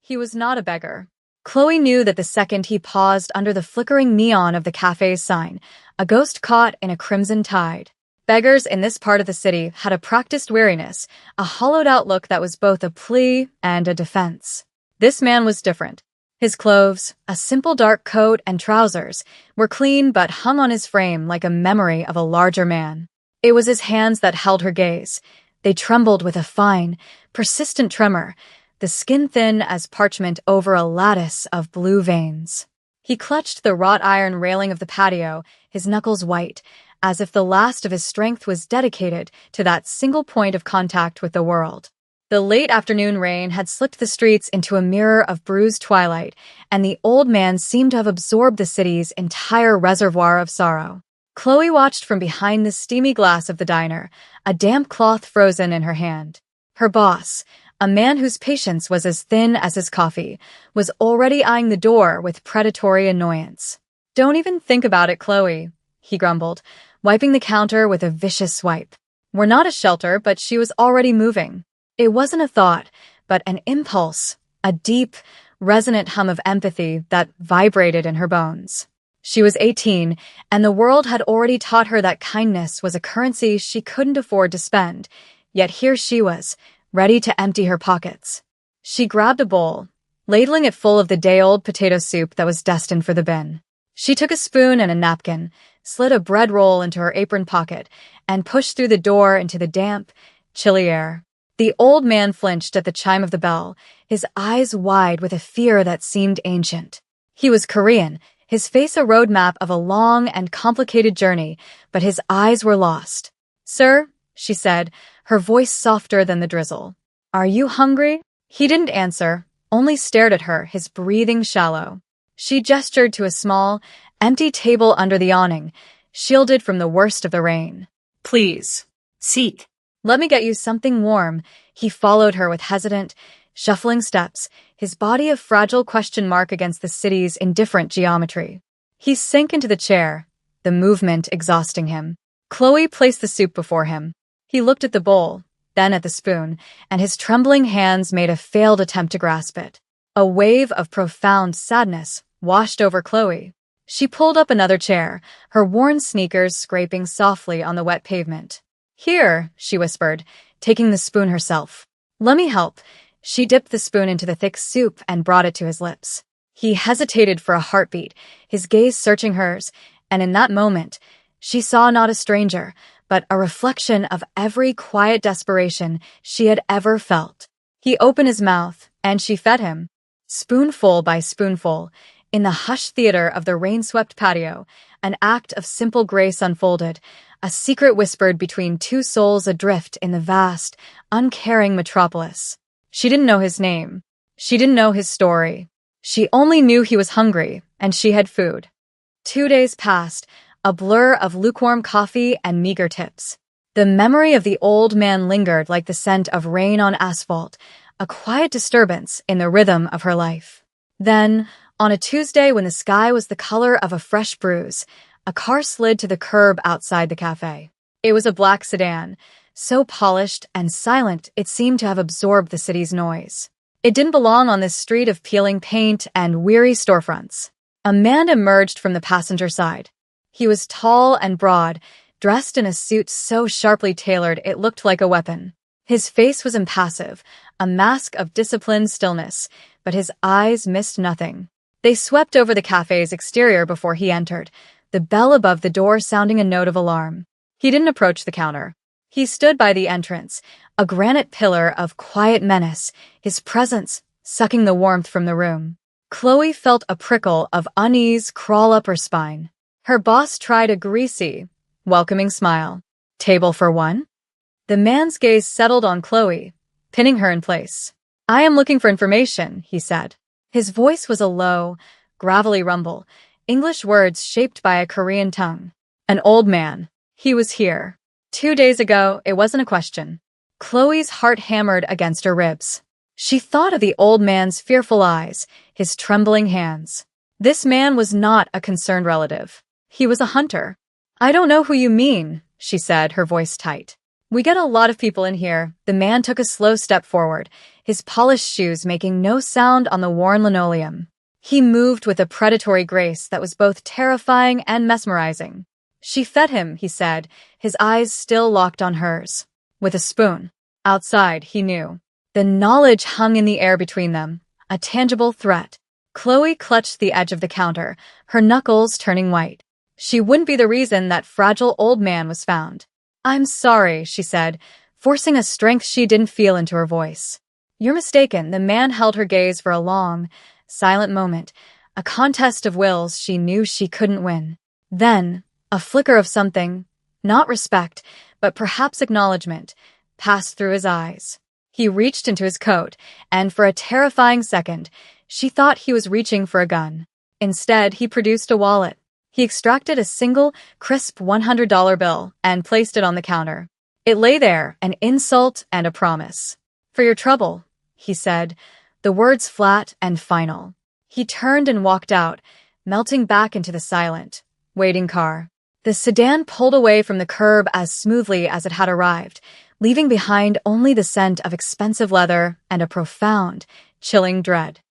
He was not a beggar. Chloe knew that the second he paused under the flickering neon of the cafe's sign, a ghost caught in a crimson tide. Beggars in this part of the city had a practiced weariness, a hollowed-out look that was both a plea and a defense. This man was different. His clothes, a simple dark coat and trousers, were clean but hung on his frame like a memory of a larger man. It was his hands that held her gaze. They trembled with a fine, persistent tremor, the skin thin as parchment over a lattice of blue veins. He clutched the wrought iron railing of the patio, his knuckles white, as if the last of his strength was dedicated to that single point of contact with the world. The late afternoon rain had slicked the streets into a mirror of bruised twilight, and the old man seemed to have absorbed the city's entire reservoir of sorrow. Chloe watched from behind the steamy glass of the diner, a damp cloth frozen in her hand. Her boss, a man whose patience was as thin as his coffee, was already eyeing the door with predatory annoyance. "Don't even think about it, Chloe," he grumbled, wiping the counter with a vicious swipe. "We're not a shelter," but she was already moving. It wasn't a thought, but an impulse, a deep, resonant hum of empathy that vibrated in her bones. She was 18, and the world had already taught her that kindness was a currency she couldn't afford to spend, yet here she was, ready to empty her pockets. She grabbed a bowl, ladling it full of the day-old potato soup that was destined for the bin. She took a spoon and a napkin, slid a bread roll into her apron pocket, and pushed through the door into the damp, chilly air. The old man flinched at the chime of the bell, his eyes wide with a fear that seemed ancient. He was Korean, his face a roadmap of a long and complicated journey, but his eyes were lost. "Sir," she said, her voice softer than the drizzle. "Are you hungry?" He didn't answer, only stared at her, his breathing shallow. She gestured to a small, empty table under the awning, shielded from the worst of the rain. "Please, seat. Let me get you something warm." He followed her with hesitant, shuffling steps, his body a fragile question mark against the city's indifferent geometry. He sank into the chair, the movement exhausting him. Chloe placed the soup before him. He looked at the bowl, then at the spoon, and his trembling hands made a failed attempt to grasp it. A wave of profound sadness washed over Chloe. She pulled up another chair, her worn sneakers scraping softly on the wet pavement. "Here," she whispered, taking the spoon herself. "Let me help." She dipped the spoon into the thick soup and brought it to his lips. He hesitated for a heartbeat, his gaze searching hers, and in that moment, she saw not a stranger, but a reflection of every quiet desperation she had ever felt. He opened his mouth, and she fed him. Spoonful by spoonful, in the hushed theater of the rain-swept patio, an act of simple grace unfolded, a secret whispered between two souls adrift in the vast, uncaring metropolis. She didn't know his name. She didn't know his story. She only knew he was hungry, and she had food. 2 days passed, a blur of lukewarm coffee and meager tips. The memory of the old man lingered like the scent of rain on asphalt, a quiet disturbance in the rhythm of her life. Then, on a Tuesday when the sky was the color of a fresh bruise, a car slid to the curb outside the cafe. It was a black sedan, so polished and silent it seemed to have absorbed the city's noise. It didn't belong on this street of peeling paint and weary storefronts. A man emerged from the passenger side. He was tall and broad, dressed in a suit so sharply tailored it looked like a weapon. His face was impassive, a mask of disciplined stillness, but his eyes missed nothing. They swept over the cafe's exterior before he entered, the bell above the door sounding a note of alarm. He didn't approach the counter. He stood by the entrance, a granite pillar of quiet menace, his presence sucking the warmth from the room. Chloe felt a prickle of unease crawl up her spine. Her boss tried a greasy, welcoming smile. "Table for one?" The man's gaze settled on Chloe, pinning her in place. "I am looking for information," he said. His voice was a low, gravelly rumble, English words shaped by a Korean tongue. "An old man. He was here 2 days ago." It wasn't a question. Chloe's heart hammered against her ribs. She thought of the old man's fearful eyes, his trembling hands. This man was not a concerned relative. He was a hunter. "I don't know who you mean," she said, her voice tight. We get a lot of people in here. The man took a slow step forward, his polished shoes making no sound on the worn linoleum. He moved with a predatory grace that was both terrifying and mesmerizing. She fed him, he said, his eyes still locked on hers. With a spoon. Outside, he knew. The knowledge hung in the air between them, a tangible threat. Chloe clutched the edge of the counter, her knuckles turning white. She wouldn't be the reason that fragile old man was found. "I'm sorry," she said, forcing a strength she didn't feel into her voice. "You're mistaken." The man held her gaze for a long, silent moment, a contest of wills she knew she couldn't win. Then, a flicker of something, not respect, but perhaps acknowledgement, passed through his eyes. He reached into his coat, and for a terrifying second, she thought he was reaching for a gun. Instead, he produced a wallet. He extracted a single, crisp $100 bill and placed it on the counter. It lay there, an insult and a promise. "For your trouble," he said, the words flat and final. He turned and walked out, melting back into the silent, waiting car. The sedan pulled away from the curb as smoothly as it had arrived, leaving behind only the scent of expensive leather and a profound, chilling dread.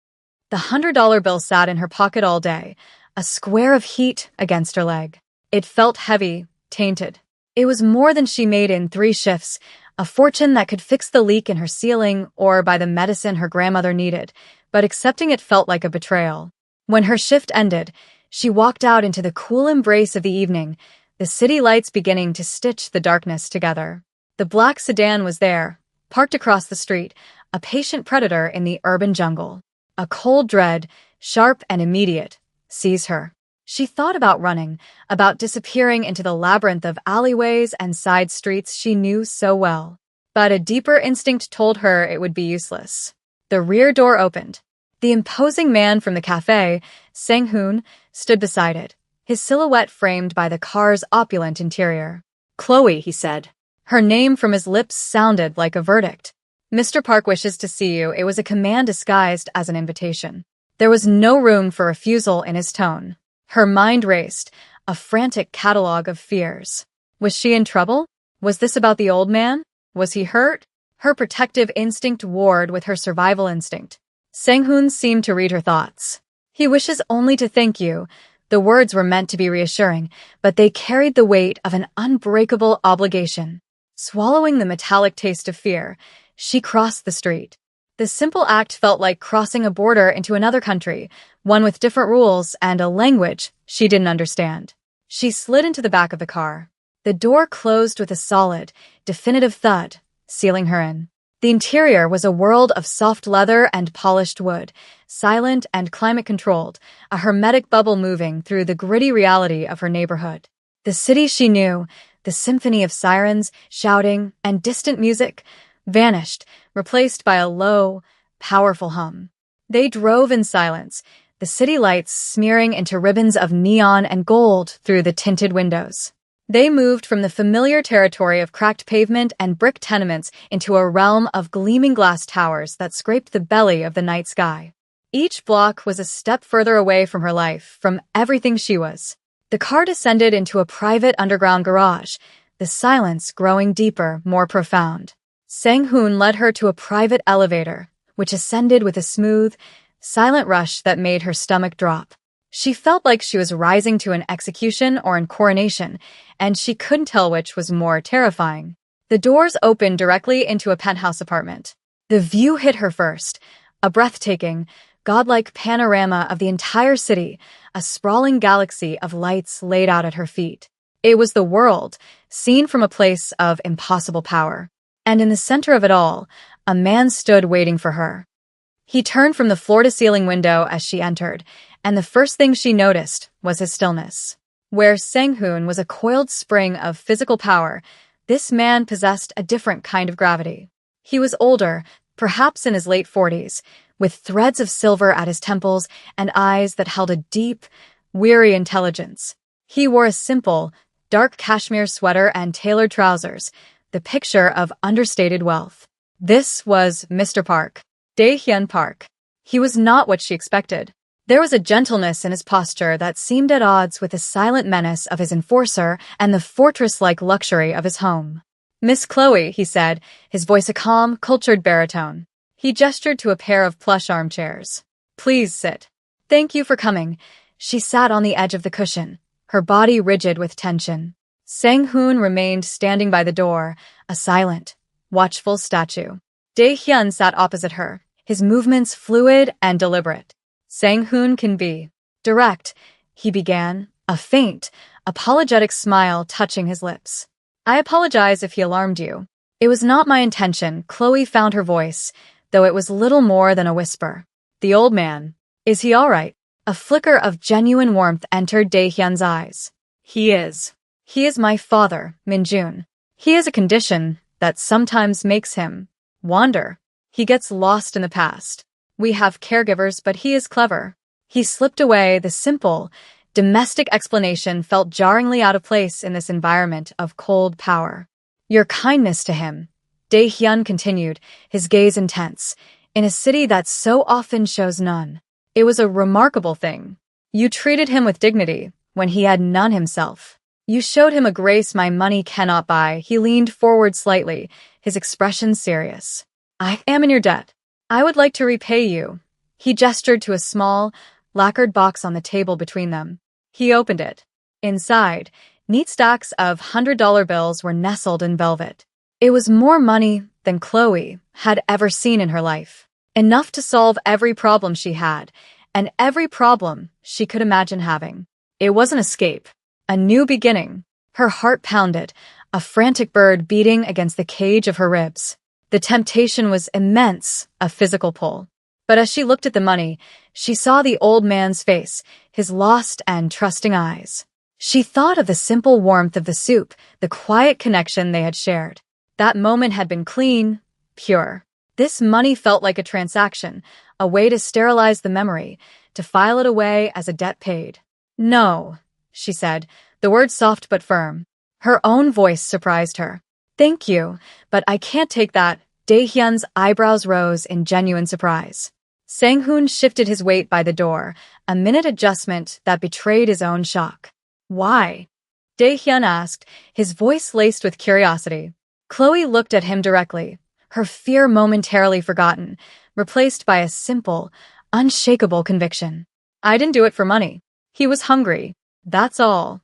The $100 bill sat in her pocket all day, a square of heat against her leg. It felt heavy, tainted. It was more than she made in 3 shifts, a fortune that could fix the leak in her ceiling or buy the medicine her grandmother needed, but accepting it felt like a betrayal. When her shift ended, she walked out into the cool embrace of the evening, the city lights beginning to stitch the darkness together. The black sedan was there, parked across the street, a patient predator in the urban jungle. A cold dread, sharp and immediate, seized her. She thought about running, about disappearing into the labyrinth of alleyways and side streets she knew so well. But a deeper instinct told her it would be useless. The rear door opened. The imposing man from the cafe, Sang-hoon, stood beside it, his silhouette framed by the car's opulent interior. "Chloe," he said. Her name from his lips sounded like a verdict. "Mr. Park wishes to see you." It was a command disguised as an invitation. There was no room for refusal in his tone. Her mind raced, a frantic catalogue of fears. Was she in trouble? Was this about the old man? Was he hurt? Her protective instinct warred with her survival instinct. Sang-hoon seemed to read her thoughts. "He wishes only to thank you." The words were meant to be reassuring, but they carried the weight of an unbreakable obligation. Swallowing the metallic taste of fear, she crossed the street. The simple act felt like crossing a border into another country, one with different rules and a language she didn't understand. She slid into the back of the car. The door closed with a solid, definitive thud, sealing her in. The interior was a world of soft leather and polished wood, silent and climate-controlled, a hermetic bubble moving through the gritty reality of her neighborhood. The city she knew, the symphony of sirens, shouting, and distant music, vanished, replaced by a low, powerful hum. They drove in silence, the city lights smearing into ribbons of neon and gold through the tinted windows. They moved from the familiar territory of cracked pavement and brick tenements into a realm of gleaming glass towers that scraped the belly of the night sky. Each block was a step further away from her life, from everything she was. The car descended into a private underground garage, the silence growing deeper, more profound. Sang-hoon led her to a private elevator, which ascended with a smooth, silent rush that made her stomach drop. She felt like she was rising to an execution or an coronation, and she couldn't tell which was more terrifying. The doors opened directly into a penthouse apartment. The view hit her first, a breathtaking, godlike panorama of the entire city, a sprawling galaxy of lights laid out at her feet. It was the world, seen from a place of impossible power. And in the center of it all, a man stood waiting for her. He turned from the floor-to-ceiling window as she entered, and the first thing she noticed was his stillness. Where Sang-hoon was a coiled spring of physical power, this man possessed a different kind of gravity. He was older, perhaps in his late 40s, with threads of silver at his temples and eyes that held a deep, weary intelligence. He wore a simple, dark cashmere sweater and tailored trousers, the picture of understated wealth. This was Mr. Park, Dae-hyun Park. He was not what she expected. There was a gentleness in his posture that seemed at odds with the silent menace of his enforcer and the fortress-like luxury of his home. Miss Chloe, he said, his voice a calm, cultured baritone. He gestured to a pair of plush armchairs. Please sit. Thank you for coming. She sat on the edge of the cushion, her body rigid with tension. Sang-hoon remained standing by the door, a silent, watchful statue. Dae-hyun sat opposite her, his movements fluid and deliberate. Sang-hoon can be direct, he began, a faint, apologetic smile touching his lips. I apologize if he alarmed you. It was not my intention, Chloe found her voice, though it was little more than a whisper. The old man. Is he all right? A flicker of genuine warmth entered Dae-hyun's eyes. He is. He is my father, Min-jun. He has a condition that sometimes makes him wander. He gets lost in the past. We have caregivers, but he is clever. He slipped away. The simple, domestic explanation felt jarringly out of place in this environment of cold power. Your kindness to him, Dae-hyun continued, his gaze intense, in a city that so often shows none. It was a remarkable thing. You treated him with dignity when he had none himself. You showed him a grace my money cannot buy. He leaned forward slightly, his expression serious. I am in your debt. I would like to repay you. He gestured to a small, lacquered box on the table between them. He opened it. Inside, neat stacks of $100 bills were nestled in velvet. It was more money than Chloe had ever seen in her life. Enough to solve every problem she had, and every problem she could imagine having. It was an escape, a new beginning. Her heart pounded, a frantic bird beating against the cage of her ribs. The temptation was immense, a physical pull. But as she looked at the money, she saw the old man's face, his lost and trusting eyes. She thought of the simple warmth of the soup, the quiet connection they had shared. That moment had been clean, pure. This money felt like a transaction, a way to sterilize the memory, to file it away as a debt paid. No, she said, the word soft but firm. Her own voice surprised her. Thank you, but I can't take that. Dae-hyun's eyebrows rose in genuine surprise. Sang-hoon shifted his weight by the door, a minute adjustment that betrayed his own shock. Why? Dae-hyun asked, his voice laced with curiosity. Chloe looked at him directly, her fear momentarily forgotten, replaced by a simple, unshakable conviction. I didn't do it for money. He was hungry. That's all.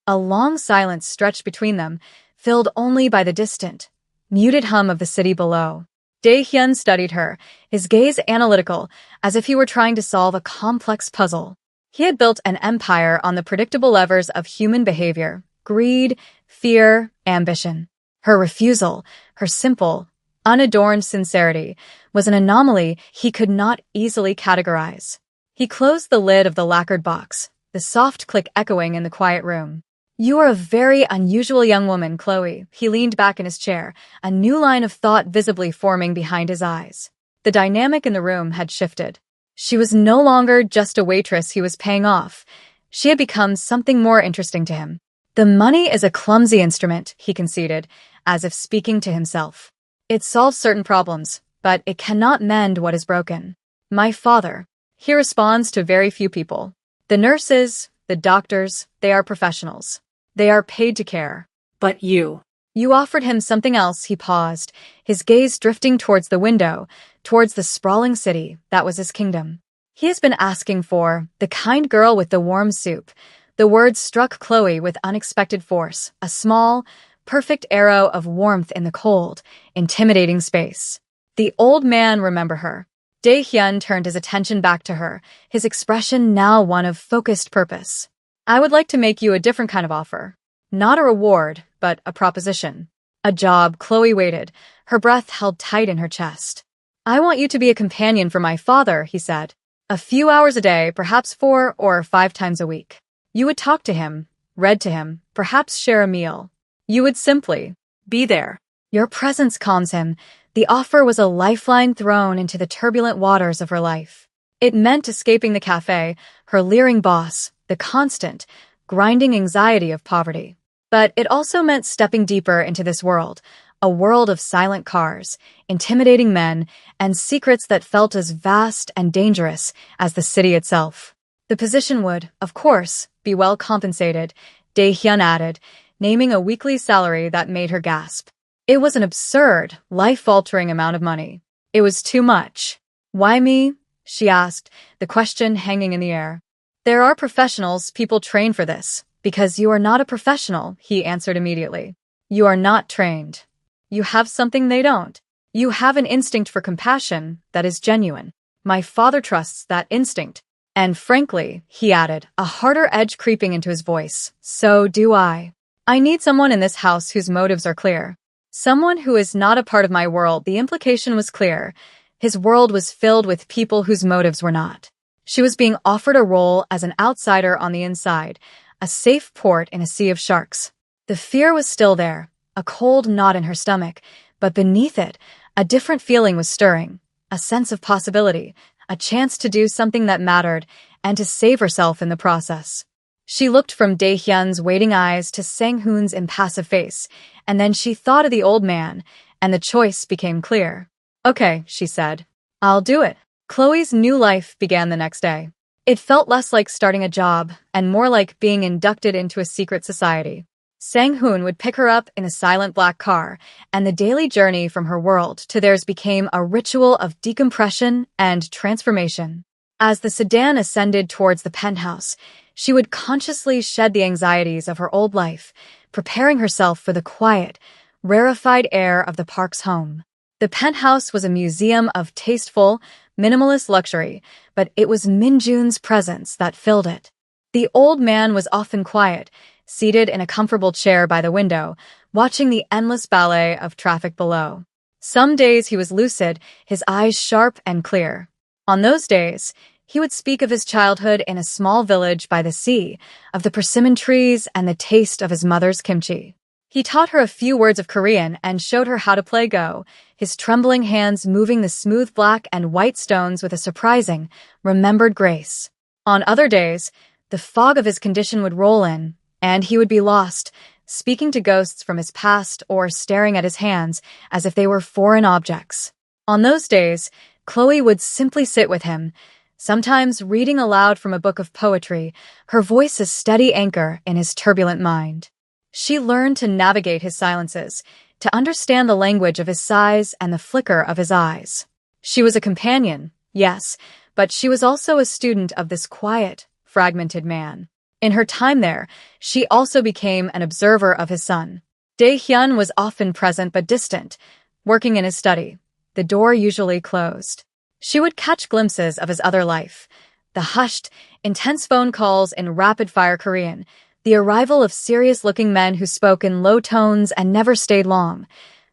A long silence stretched between them, filled only by the distant, muted hum of the city below. Dae-hyun studied her, his gaze analytical, as if he were trying to solve a complex puzzle. He had built an empire on the predictable levers of human behavior: greed, fear, ambition. Her refusal, her simple, unadorned sincerity, was an anomaly he could not easily categorize. He closed the lid of the lacquered box, the soft click echoing in the quiet room. You are a very unusual young woman, Chloe. He leaned back in his chair, a new line of thought visibly forming behind his eyes. The dynamic in the room had shifted. She was no longer just a waitress he was paying off. She had become something more interesting to him. The money is a clumsy instrument, he conceded, as if speaking to himself. It solves certain problems, but it cannot mend what is broken. My father. He responds to very few people. The nurses, the doctors, they are professionals. They are paid to care. But you. You offered him something else. He paused, his gaze drifting towards the window, towards the sprawling city that was his kingdom. He has been asking for the kind girl with the warm soup. The words struck Chloe with unexpected force, a small, perfect arrow of warmth in the cold, intimidating space. The old man remembered her. Dae-hyun turned his attention back to her, his expression now one of focused purpose. I would like to make you a different kind of offer. Not a reward, but a proposition. A job. Chloe waited, her breath held tight in her chest. I want you to be a companion for my father, he said. A few hours a day, perhaps 4 or 5 times a week. You would talk to him, read to him, perhaps share a meal. You would simply be there. Your presence calms him. The offer was a lifeline thrown into the turbulent waters of her life. It meant escaping the cafe, her leering boss, the constant, grinding anxiety of poverty. But it also meant stepping deeper into this world, a world of silent cars, intimidating men, and secrets that felt as vast and dangerous as the city itself. The position would, of course, be well compensated, Dae-hyun added, naming a weekly salary that made her gasp. It was an absurd, life-altering amount of money. It was too much. Why me? She asked, the question hanging in the air. There are professionals, people train for this. Because you are not a professional, he answered immediately. You are not trained. You have something they don't. You have an instinct for compassion that is genuine. My father trusts that instinct. And frankly, he added, a harder edge creeping into his voice, so do I. I need someone in this house whose motives are clear. Someone who is not a part of my world. The implication was clear. His world was filled with people whose motives were not. She was being offered a role as an outsider on the inside, a safe port in a sea of sharks. The fear was still there, a cold knot in her stomach, but beneath it, a different feeling was stirring, a sense of possibility, a chance to do something that mattered, and to save herself in the process. She looked from Dae-hyun's waiting eyes to Sang-hoon's impassive face, and then she thought of the old man, and the choice became clear. Okay, she said. I'll do it. Chloe's new life began the next day. It felt less like starting a job, and more like being inducted into a secret society. Sang-hoon would pick her up in a silent black car, and the daily journey from her world to theirs became a ritual of decompression and transformation. As the sedan ascended towards the penthouse, she would consciously shed the anxieties of her old life, preparing herself for the quiet, rarefied air of the park's home. The penthouse was a museum of tasteful, minimalist luxury, but it was Min-jun's presence that filled it. The old man was often quiet, seated in a comfortable chair by the window, watching the endless ballet of traffic below. Some days he was lucid, his eyes sharp and clear. On those days, he would speak of his childhood in a small village by the sea, of the persimmon trees and the taste of his mother's kimchi. He taught her a few words of Korean and showed her how to play Go, his trembling hands moving the smooth black and white stones with a surprising, remembered grace. On other days, the fog of his condition would roll in, and he would be lost, speaking to ghosts from his past or staring at his hands as if they were foreign objects. On those days, Chloe would simply sit with him, sometimes reading aloud from a book of poetry, her voice a steady anchor in his turbulent mind. She learned to navigate his silences, to understand the language of his sighs and the flicker of his eyes. She was a companion, yes, but she was also a student of this quiet, fragmented man. In her time there, she also became an observer of his son. Dae-hyun was often present but distant, working in his study, the door usually closed. She would catch glimpses of his other life, the hushed, intense phone calls in rapid-fire Korean, the arrival of serious-looking men who spoke in low tones and never stayed long.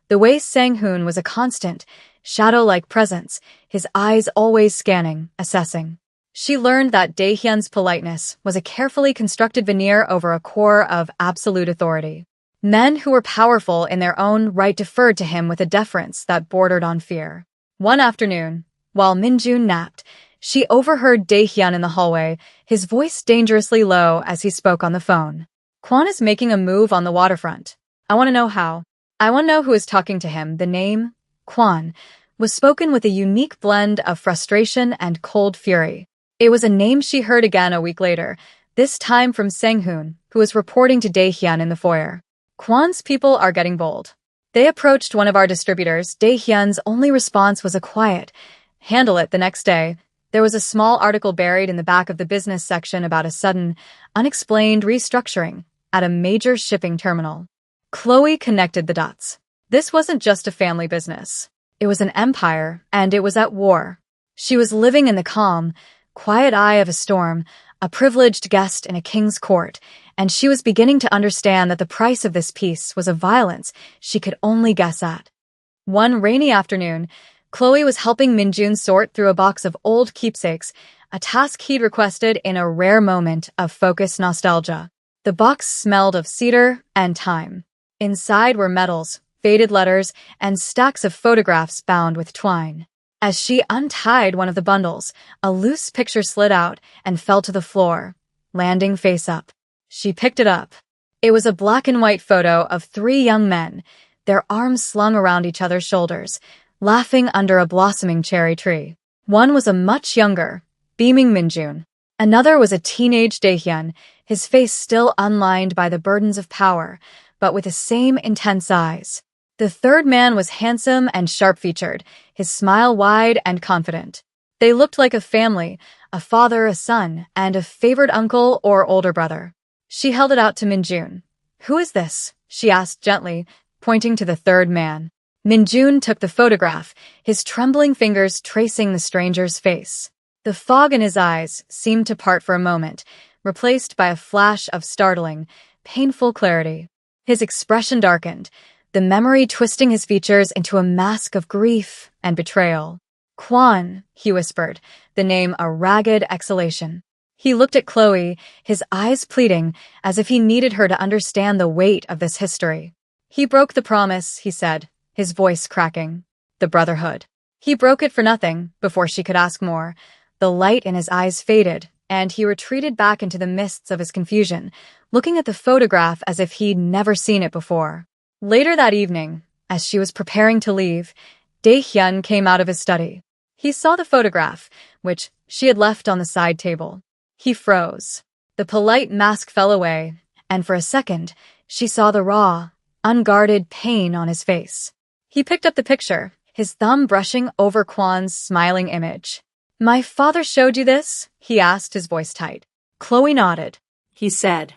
The way Sang-hoon was a constant, shadow-like presence, his eyes always scanning, assessing. She learned that Dae-hyun's politeness was a carefully constructed veneer over a core of absolute authority. Men who were powerful in their own right deferred to him with a deference that bordered on fear. One afternoon, while Min-jun napped, she overheard Dae-hyun in the hallway, his voice dangerously low as he spoke on the phone. Kwon is making a move on the waterfront. I want to know how. I want to know who is talking to him. The name, Kwon, was spoken with a unique blend of frustration and cold fury. It was a name she heard again a week later, this time from Sang-hoon, who was reporting to Dae-hyun in the foyer. Kwon's people are getting bold. They approached one of our distributors. Dae-hyun's only response was a quiet, handle it. The next day, there was a small article buried in the back of the business section about a sudden, unexplained restructuring at a major shipping terminal. Chloe connected the dots. This wasn't just a family business. It was an empire, and it was at war. She was living in the calm, quiet eye of a storm, a privileged guest in a king's court, and she was beginning to understand that the price of this peace was a violence she could only guess at. One rainy afternoon, Chloe was helping Min-jun sort through a box of old keepsakes, a task he'd requested in a rare moment of focused nostalgia. The box smelled of cedar and thyme. Inside were medals, faded letters, and stacks of photographs bound with twine. As she untied one of the bundles, a loose picture slid out and fell to the floor, landing face up. She picked it up. It was a black-and-white photo of 3 young men, their arms slung around each other's shoulders, laughing under a blossoming cherry tree. One was a much younger, beaming Min-jun. Another was a teenage Dae-hyun, his face still unlined by the burdens of power, but with the same intense eyes. The third man was handsome and sharp-featured, his smile wide and confident. They looked like a family, a father, a son, and a favored uncle or older brother. She held it out to Minjun. "Who is this?" she asked gently, pointing to the third man. Minjun took the photograph, his trembling fingers tracing the stranger's face. The fog in his eyes seemed to part for a moment, replaced by a flash of startling, painful clarity. His expression darkened, the memory twisting his features into a mask of grief and betrayal. "Quan," he whispered, the name a ragged exhalation. He looked at Chloe, his eyes pleading, as if he needed her to understand the weight of this history. "He broke the promise," he said, his voice cracking. "The Brotherhood. He broke it for nothing," before she could ask more. The light in his eyes faded, and he retreated back into the mists of his confusion, looking at the photograph as if he'd never seen it before. Later that evening, as she was preparing to leave, Dae-hyun came out of his study. He saw the photograph, which she had left on the side table. He froze. The polite mask fell away, and for a second, she saw the raw, unguarded pain on his face. He picked up the picture, his thumb brushing over Kwan's smiling image. "My father showed you this?" he asked, his voice tight. Chloe nodded. He said,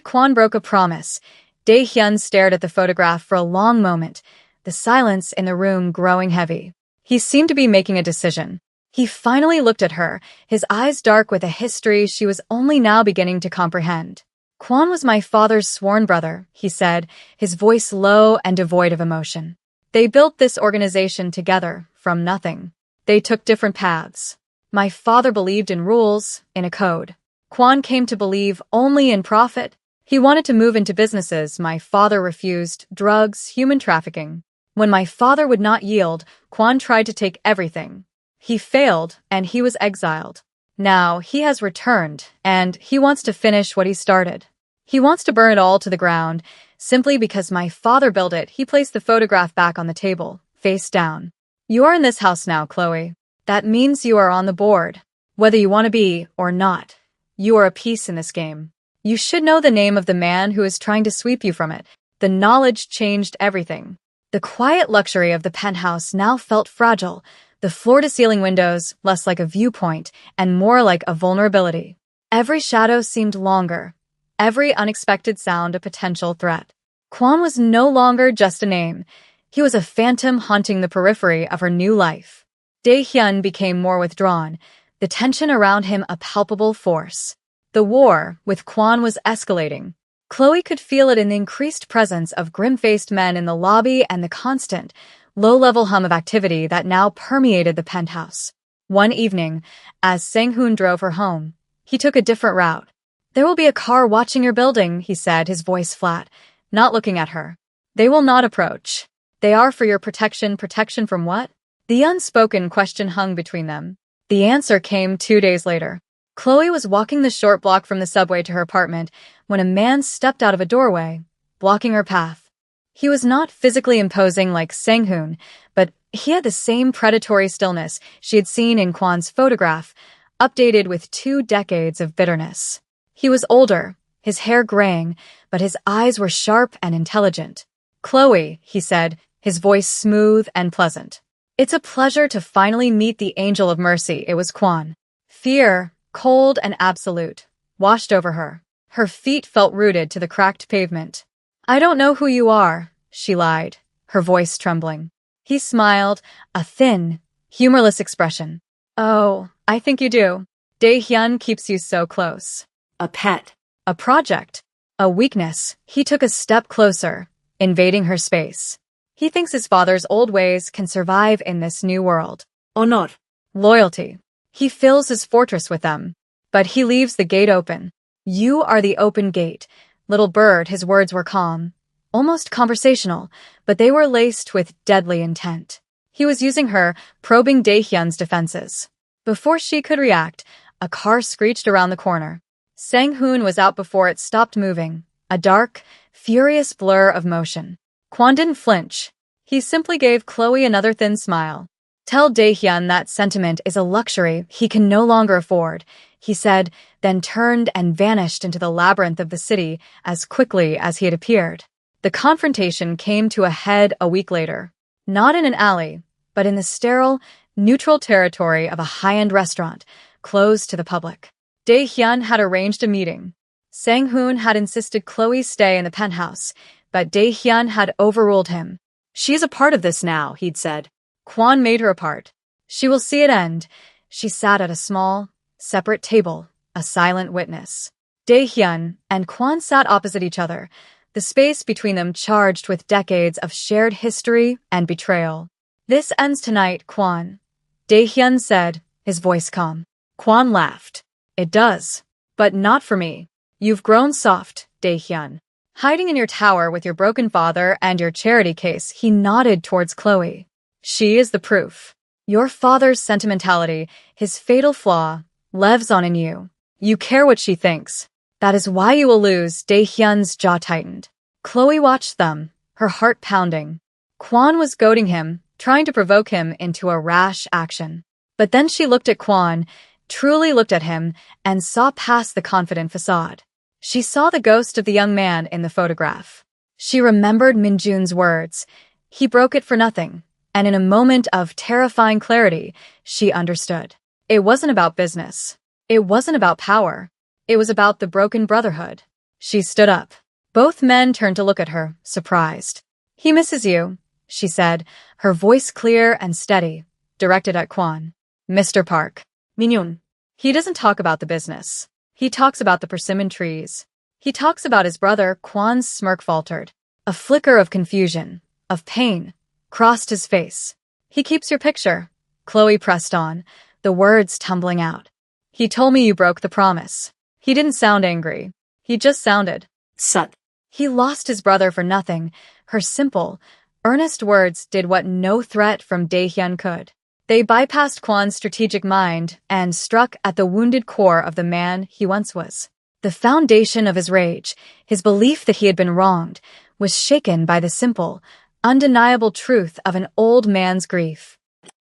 Kwan broke a promise. Dae-hyun stared at the photograph for a long moment, the silence in the room growing heavy. He seemed to be making a decision. He finally looked at her, his eyes dark with a history she was only now beginning to comprehend. "Kwan was my father's sworn brother," he said, his voice low and devoid of emotion. "They built this organization together, from nothing. They took different paths. My father believed in rules, in a code. Kwan came to believe only in profit. He wanted to move into businesses my father refused, drugs, human trafficking. When my father would not yield, Kwan tried to take everything. He failed, and he was exiled. Now he has returned, and he wants to finish what he started. He wants to burn it all to the ground. Simply because my father built it," he placed the photograph back on the table, face down. "You are in this house now, Chloe. That means you are on the board. Whether you want to be or not, you are a piece in this game. You should know the name of the man who is trying to sweep you from it." The knowledge changed everything. The quiet luxury of the penthouse now felt fragile, the floor-to-ceiling windows less like a viewpoint and more like a vulnerability. Every shadow seemed longer, every unexpected sound a potential threat. Kwan was no longer just a name. He was a phantom haunting the periphery of her new life. Dae-hyun became more withdrawn, the tension around him a palpable force. The war with Kwan was escalating. Chloe could feel it in the increased presence of grim-faced men in the lobby and the constant, low-level hum of activity that now permeated the penthouse. One evening, as Sang-hoon drove her home, he took a different route. "There will be a car watching your building," he said, his voice flat, not looking at her. "They will not approach. They are for your protection." Protection from what? The unspoken question hung between them. The answer came 2 days later. Chloe was walking the short block from the subway to her apartment when a man stepped out of a doorway, blocking her path. He was not physically imposing like Sang-hoon, but he had the same predatory stillness she had seen in Kwan's photograph, updated with 2 decades of bitterness. He was older, his hair graying, but his eyes were sharp and intelligent. "Chloe," he said, his voice smooth and pleasant. "It's a pleasure to finally meet the angel of mercy." It was Kwan. Fear, cold and absolute, washed over her. Her feet felt rooted to the cracked pavement. "I don't know who you are," she lied, her voice trembling. He smiled, a thin, humorless expression. "Oh, I think you do. Dae-hyun keeps you so close." A pet. A project. A weakness. He took a step closer, invading her space. He thinks his father's old ways can survive in this new world. Honor. Loyalty. He fills his fortress with them. But he leaves the gate open. "You are the open gate." Little bird, his words were calm, almost conversational, but they were laced with deadly intent. He was using her, probing Dae-hyun's defenses. Before she could react, a car screeched around the corner. Sang-hoon was out before it stopped moving, a dark, furious blur of motion. Kwan didn't flinch. He simply gave Chloe another thin smile. "Tell Dae-hyun that sentiment is a luxury he can no longer afford," he said, then turned and vanished into the labyrinth of the city as quickly as he had appeared. The confrontation came to a head a week later. Not in an alley, but in the sterile, neutral territory of a high-end restaurant, closed to the public. Dae-hyun had arranged a meeting. Sang-hoon had insisted Chloe stay in the penthouse, but Dae-hyun had overruled him. "She's a part of this now," he'd said. Kwon made her a part. "She will see it end." She sat at a small, separate table, a silent witness. Dae-hyun and Kwon sat opposite each other, the space between them charged with decades of shared history and betrayal. "This ends tonight, Kwon," Dae-hyun said, his voice calm. Kwon laughed. "It does. But not for me. You've grown soft, Dae-hyun. Hiding in your tower with your broken father and your charity case," he nodded towards Chloe. "She is the proof. Your father's sentimentality, his fatal flaw, lives on in you. You care what she thinks. That is why you will lose." Dae-hyun's jaw tightened. Chloe watched them, her heart pounding. Kwon was goading him, trying to provoke him into a rash action. But then she looked at Kwon, truly looked at him, and saw past the confident facade. She saw the ghost of the young man in the photograph. She remembered Minjun's words. He broke it for nothing, and in a moment of terrifying clarity, she understood. It wasn't about business. It wasn't about power. It was about the broken brotherhood. She stood up. Both men turned to look at her, surprised. "He misses you," she said, her voice clear and steady, directed at Kwon. "Mr. Park. Minhyun. He doesn't talk about the business. He talks about the persimmon trees. He talks about his brother." Kwon's smirk faltered. A flicker of confusion, of pain, crossed his face. "He keeps your picture," Chloe pressed on, the words tumbling out. "He told me you broke the promise." He didn't sound angry. He just sounded sut. He lost his brother for nothing. Her simple, earnest words did what no threat from Dae-hyun could. They bypassed Kwon's strategic mind and struck at the wounded core of the man he once was. The foundation of his rage, his belief that he had been wronged, was shaken by the simple, undeniable truth of an old man's grief.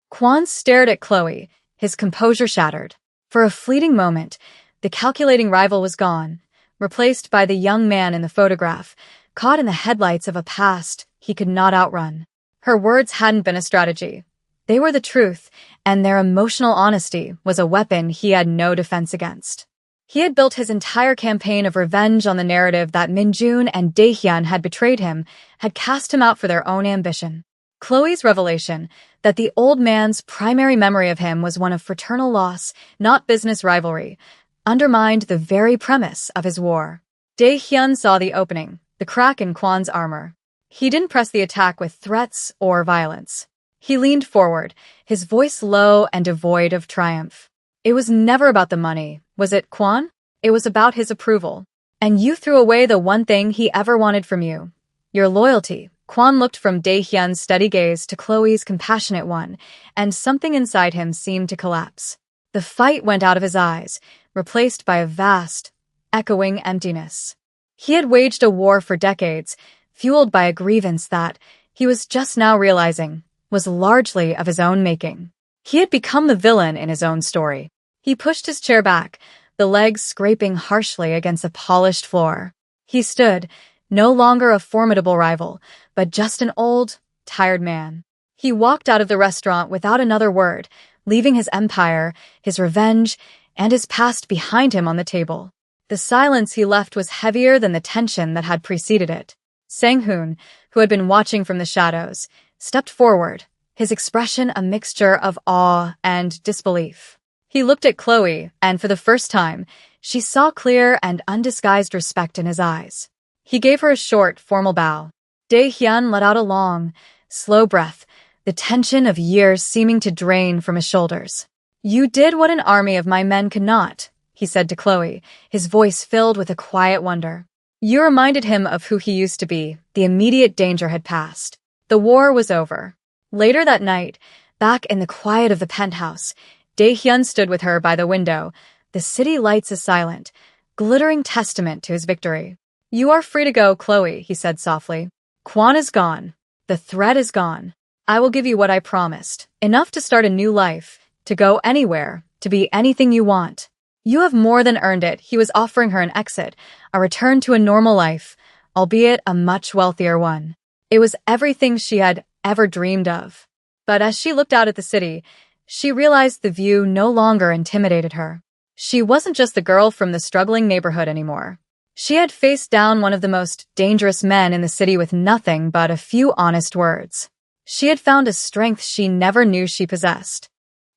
Kwon stared at Chloe, his composure shattered. For a fleeting moment, the calculating rival was gone, replaced by the young man in the photograph, caught in the headlights of a past he could not outrun. Her words hadn't been a strategy. They were the truth, and their emotional honesty was a weapon he had no defense against. He had built his entire campaign of revenge on the narrative that Minjun and Dae-hyun had betrayed him, had cast him out for their own ambition. Chloe's revelation that the old man's primary memory of him was one of fraternal loss, not business rivalry, undermined the very premise of his war. Dae-hyun saw the opening, the crack in Kwon's armor. He didn't press the attack with threats or violence. He leaned forward, his voice low and devoid of triumph. "It was never about the money, was it, Kwon? It was about his approval. And you threw away the one thing he ever wanted from you. Your loyalty." Kwon looked from Dae-hyun's steady gaze to Chloe's compassionate one, and something inside him seemed to collapse. The fight went out of his eyes, replaced by a vast, echoing emptiness. He had waged a war for decades, fueled by a grievance that, he was just now realizing, was largely of his own making. He had become the villain in his own story. He pushed his chair back, the legs scraping harshly against the polished floor. He stood, no longer a formidable rival, but just an old, tired man. He walked out of the restaurant without another word, leaving his empire, his revenge, and his past behind him on the table. The silence he left was heavier than the tension that had preceded it. Sang-hoon, who had been watching from the shadows, stepped forward, his expression a mixture of awe and disbelief. He looked at Chloe, and for the first time, she saw clear and undisguised respect in his eyes. He gave her a short, formal bow. Dae-hyun let out a long, slow breath, the tension of years seeming to drain from his shoulders. "You did what an army of my men could not," he said to Chloe, his voice filled with a quiet wonder. You reminded him of who he used to be. The immediate danger had passed. The war was over. Later that night, back in the quiet of the penthouse, Dae-hyun stood with her by the window, the city lights a silent, glittering testament to his victory. "You are free to go, Chloe," he said softly. "Kwon is gone. The threat is gone. I will give you what I promised, enough to start a new life, to go anywhere, to be anything you want. You have more than earned it." He was offering her an exit, a return to a normal life, albeit a much wealthier one. It was everything she had ever dreamed of. But as she looked out at the city, she realized the view no longer intimidated her. She wasn't just the girl from the struggling neighborhood anymore. She had faced down one of the most dangerous men in the city with nothing but a few honest words. She had found a strength she never knew she possessed.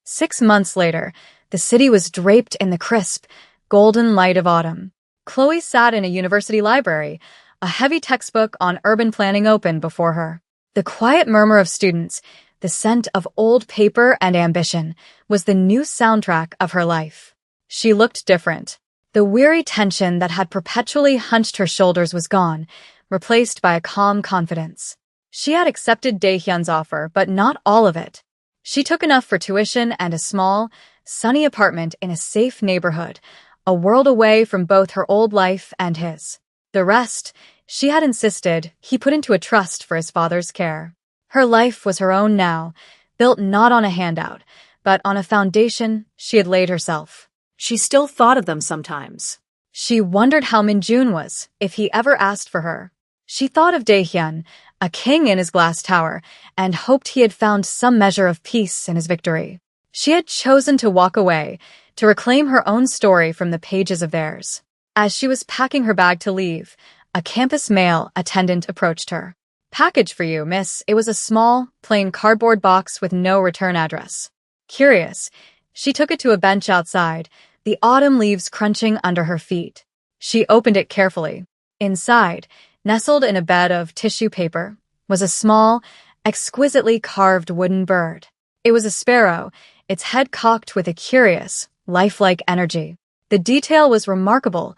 6 months later, the city was draped in the crisp, golden light of autumn. Chloe sat in a university library, a heavy textbook on urban planning open before her. The quiet murmur of students, the scent of old paper and ambition, was the new soundtrack of her life. She looked different. The weary tension that had perpetually hunched her shoulders was gone, replaced by a calm confidence. She had accepted Daehyun's offer, but not all of it. She took enough for tuition and a small, sunny apartment in a safe neighborhood, a world away from both her old life and his. The rest, she had insisted, he put into a trust for his father's care. Her life was her own now, built not on a handout, but on a foundation she had laid herself. She still thought of them sometimes. She wondered how Minjun was, if he ever asked for her. She thought of Daehyun, a king in his glass tower, and hoped he had found some measure of peace in his victory. She had chosen to walk away, to reclaim her own story from the pages of theirs. As she was packing her bag to leave, a campus mail attendant approached her. "Package for you, miss." It was a small, plain cardboard box with no return address. Curious, she took it to a bench outside, the autumn leaves crunching under her feet. She opened it carefully. Inside, nestled in a bed of tissue paper, was a small, exquisitely carved wooden bird. It was a sparrow, its head cocked with a curious, lifelike energy. The detail was remarkable,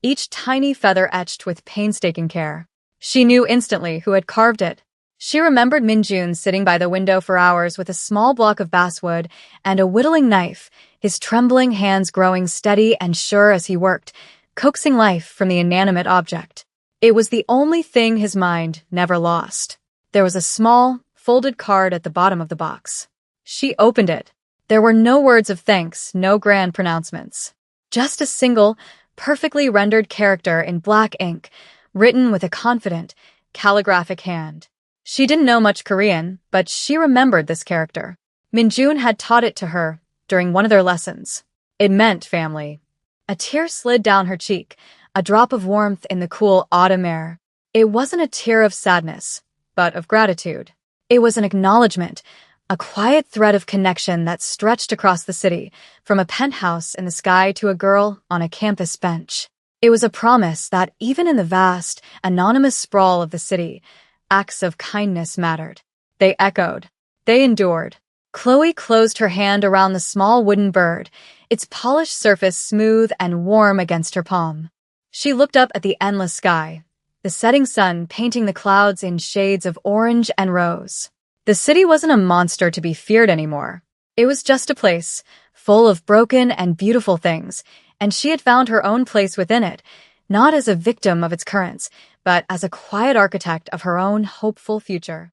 each tiny feather etched with painstaking care. She knew instantly who had carved it. She remembered Minjun sitting by the window for hours with a small block of basswood and a whittling knife, his trembling hands growing steady and sure as he worked, coaxing life from the inanimate object. It was the only thing his mind never lost. There was a small, folded card at the bottom of the box. She opened it. There were no words of thanks, no grand pronouncements. Just a single, perfectly rendered character in black ink, written with a confident, calligraphic hand. She didn't know much Korean, but she remembered this character. Minjun had taught it to her during one of their lessons. It meant family. A tear slid down her cheek, a drop of warmth in the cool autumn air. It wasn't a tear of sadness, but of gratitude. It was an acknowledgement, a quiet thread of connection that stretched across the city, from a penthouse in the sky to a girl on a campus bench. It was a promise that even in the vast, anonymous sprawl of the city, acts of kindness mattered. They echoed. They endured. Chloe closed her hand around the small wooden bird, its polished surface smooth and warm against her palm. She looked up at the endless sky, the setting sun painting the clouds in shades of orange and rose. The city wasn't a monster to be feared anymore. It was just a place, full of broken and beautiful things, and she had found her own place within it, not as a victim of its currents, but as a quiet architect of her own hopeful future.